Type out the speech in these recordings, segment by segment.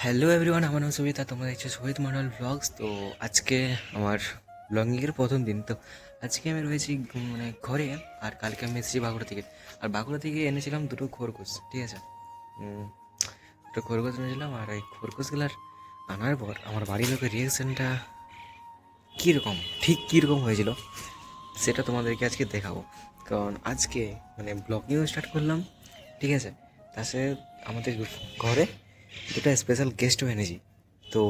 Hello everyone, আমার নাম সবিতা, তোমরা দেখছো শহীদ মন্ডল ব্লগস। তো আজকে আমার ব্লগিংয়ের প্রথম দিন। তো আজকে আমি রয়েছি ঘরে, আর কালকে আমি এসেছি বাঁকুড়া থেকে। আর বাঁকুড়া থেকে এনেছিলাম দুটো খরগোশ, ঠিক আছে। দুটো খরগোশ এনেছিলাম, আর এই খরগোশগুলার আনার পর আমার বাড়ির লোকের রিয়াকশানটা কীরকম, ঠিক কীরকম হয়েছিল সেটা তোমাদেরকে আজকে দেখাবো। কারণ আজকে ব্লগিংও স্টার্ট করলাম, ঠিক আছে। তার সাথে আমাদের ঘরে দুটো স্পেশাল গেস্টও এনেছি। তো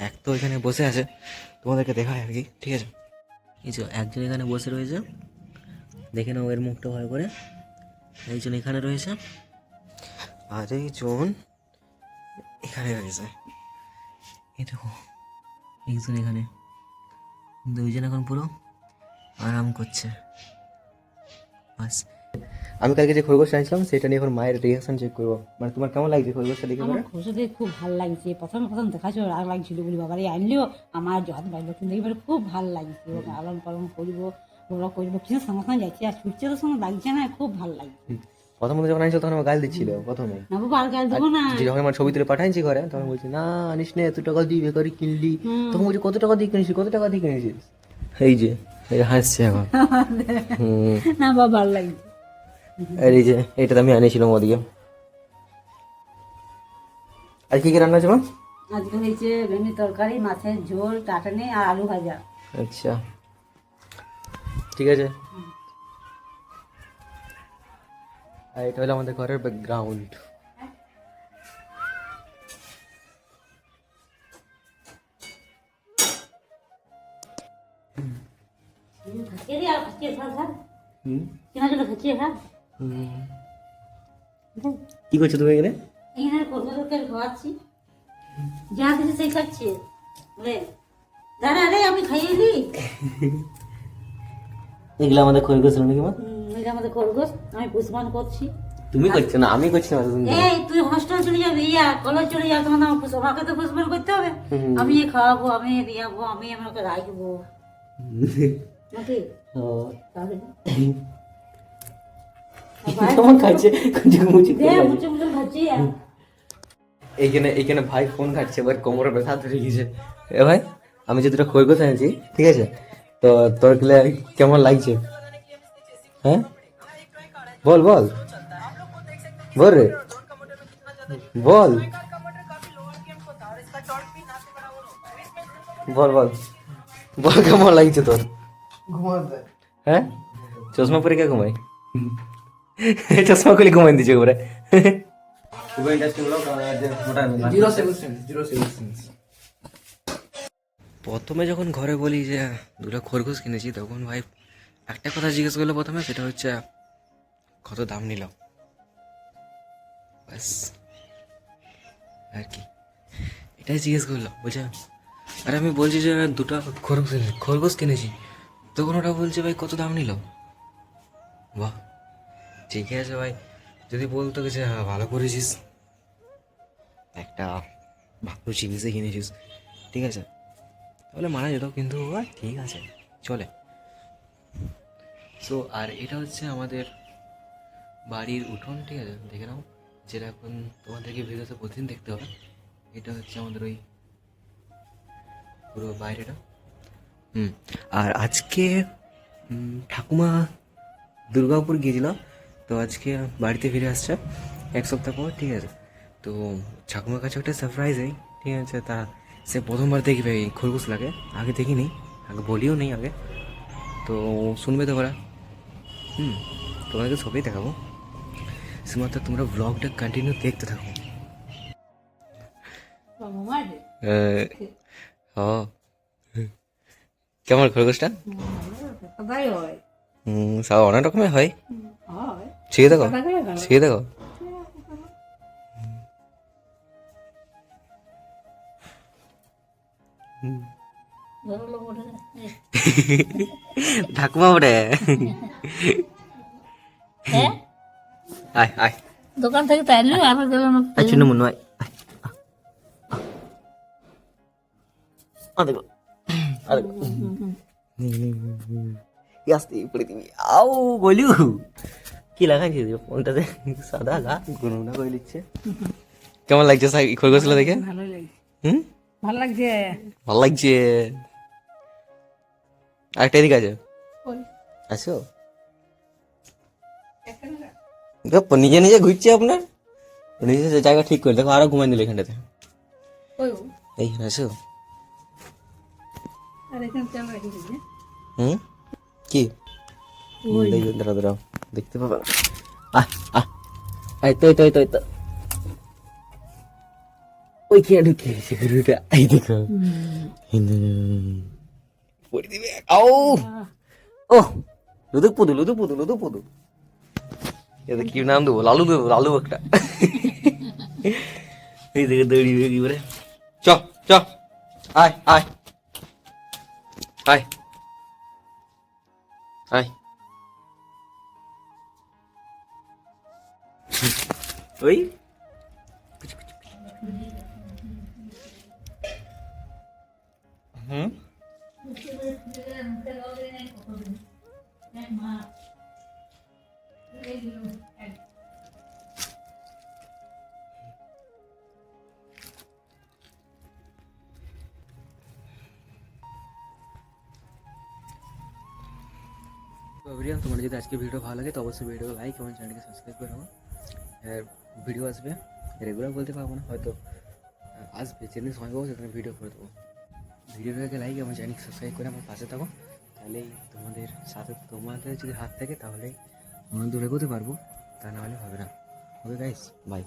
এক তো এখানে বসে আছে, তোমাদেরকে দেখায় আর কি, ঠিক আছে। এই যে একজন এখানে বসে রয়েছে, দেখে নাও এর মুখটা ভালো করে। একজন এখানে রয়েছে, আর একজন এখানে রয়েছে। এই দেখো, একজন এখানে, দুইজন এখন পুরো আরাম করছে। বাস, আমি কালকে যে খরগোশ আনছিলাম সেটা নিয়ে এখন মায়ের রিয়াকশন চেক করবো। তোমার কেমন লাগছে খরগোশটা দেখে? আমার খোঁজে দেখে খুব ভালো লাগছে। প্রথম প্রথম দেখাচ্ছিল রাগ লাগছিল, বলি বাবারে আনলেও আমার যত্ন পাইলো, কিন্তু এবারে খুব ভালো লাগছে। ওকে আলন পালন করবো, ওরা করবো, কিছু সঙ্গে সঙ্গে যাচ্ছে, আর ছুটছে তো সঙ্গে লাগছে না, খুব ভালো লাগছে। প্রথমত যখন আনছিল তখন আমার গাল দিচ্ছিল প্রথমে, না বাবা আর গাল দেবো না। যখন আমার ছবি তুলে পাঠাইছি ঘরে তখন বলছি না আনিস না, এত টাকা দিয়ে বেকারি কিনলি। তখন বলছি কত টাকা দিয়ে কিনেছিস, কত টাকা দিয়ে কিনেছিস। এই যে হাসছে এখন। না বাবা ভালো লাগছে। আর এই যে এটা তো আমি আনিয়েছিলাম ওদিকে। আর কি কি রান্না আছে মা? আজকে হয়েছে ভেন্ডি তরকারি, মাছের ঝোল, চাটনি আর আলু ভাজা। আচ্ছা, ঠিক আছে। আর এটা হলো আমাদের ঘরের ব্যাকগ্রাউন্ড। কি করছো তুমি এখানে? এখানে কর্মদক্ষের খাওয়াচ্ছি, যা দিচ্ছে সেই খাচ্ছে। বলে দাদা রে আমি খাইয়ে দিই। এগুলো আমাদের খরগোশ নাকি মা? এটা আমাদের খরগোশ, আমি পুষমান করছি। তুমি করছো না, আমি করছি না। এই তুই হস্টেল চলে যাবি, কলেজ চলে যাবে, তোমার আমাকে তো পুষমান করতে হবে। আমি খাওয়াবো, আমি দিয়াবো, আমি আমাকে রাখবো নাকি? তাহলে কেমন খাচ্ছে খাচ্ছি। এইখানে এইখানে ভাই ফোন ঘাটছে, এবার কোমরে ব্যথা ধরে গেছে। এ ভাই, আমি যে দুটো খরগোশ এনেছি, ঠিক আছে, তো তোর গেলে কেমন লাগছে? হ্যাঁ বল বল বল রে, বল বল বল বল কেমন লাগছে তোর? হ্যাঁ, চশমা পরে কে ঘুমাই? চশমা খুলে ঘুমাই দিচ্ছে উপরে। প্রথমে যখন ঘরে বলি যে দুটো খরগোশ কিনেছি, তখন ভাই একটা কথা জিজ্ঞেস করলো প্রথমে, সেটা হচ্ছে কত দাম নিল। ব্যাস, আর কি, এটাই জিজ্ঞেস করলো। বলছে, আর আমি বলছি যে দুটো খরগোশ কিনেছি, তখন ওটা বলছে ভাই কত দাম নিল। বাহ, ঠিক আছে ভাই, যদি বলতো যে হ্যাঁ ভালো করেছিস, একটা ভালো জিনিসে কিনেছিস, ঠিক আছে, তাহলে মানা যেত, কিন্তু ঠিক আছে চলে। সো আর এটা হচ্ছে আমাদের বাড়ির উঠোন, ঠিক আছে, দেখে নাও, যেটা এখন তোমাদেরকে ভিডিওতে প্রতিদিন দেখতে হবে। এটা হচ্ছে আমাদের ওই পুরো বাইরেটা। আর আজকে ঠাকুমা দুর্গাপুর গিয়েছিল, তো আজকে বাড়িতে ফিরে আসছে 1 সপ্তাহ পর, ঠিক আছে। তো ঠাকুমার কাছে একটা সারপ্রাইজ এই, ঠিক আছে, তা সে প্রথমবার দেখবে এই খরগোশ লাগে, আগে দেখিনি, আগে বলিও নেই আগে, তো শুনবে তো ওরা। তোমাদেরকে সবই দেখাবো, শুধুমাত্র তোমরা ব্লগটা কন্টিনিউ দেখতে থাকো। কেমন খরগোশটা? সব অনেক রকমের হয়, শিখে দেখো, শিখে দেখো। ঠাকুমা ওরে, আয় আয়, দোকান থেকে তাইলে আমার গেল না। আচ্ছা মনে হয় দেখো, আসতে পড়ে দিবি। আও বলু কি লাগাইছিস ফোনটাতে? সাদা গা গুনগুনা করে দিচ্ছে। কেমন লাগছে খরগোশগুলো দেখে? ভালোই লাগছে, হুম, ভালো লাগছে। ভালো লাগছে। আরেকটা এদিকে আছে, আসো। গপ্প নিজে নিজে ঘুরছে আপনার, নিজে যে জায়গা ঠিক করে দেখো, আরো ঘুমাই দিল এখানটাতে। এইখানে আসো। হুম, কি দেখবে, দাঁড়াও দাঁড়াও, দেখতে পাবে না। আহ আহ, এই তো এই তো এই তো এই তো, ওই খেয়ে ঢুকে গেছে গরুটা, এই দেখো। পড়ে দিবে, আও, ও, লুদুক পুদু লুদুক পুদু লুদুক পুদু। এটা কি নাম দেবো, লালু দেবো, লালু একটা। এই দেখে দৌড়িবে কি করে, চ চ, আয় আয় আয় আয়, ওই হুম। তো এভরিওয়ান, তোমার যদি আজকে ভিডিও ভালো লাগে তো অবশ্যই ভিডিও লাইক এবং চ্যানেলকে সাবস্ক্রাইব করে নেবো। আর ভিডিও আসবে, রেগুলার বলতে পারবো না, হয়তো আসবে, যেদিন সময় পাবো সেদিন ভিডিও করে দেবো। ভিডিওটাকে লাইক এবং চ্যানেলকে সাবস্ক্রাইব করে আমার পাশে থাকো, তাহলেই তোমাদের সাথে, তোমাদের যদি হাত থাকে তাহলেই অনেক দূর এগোতে পারবো, তা নাহলে হবে না। Okay guys, by.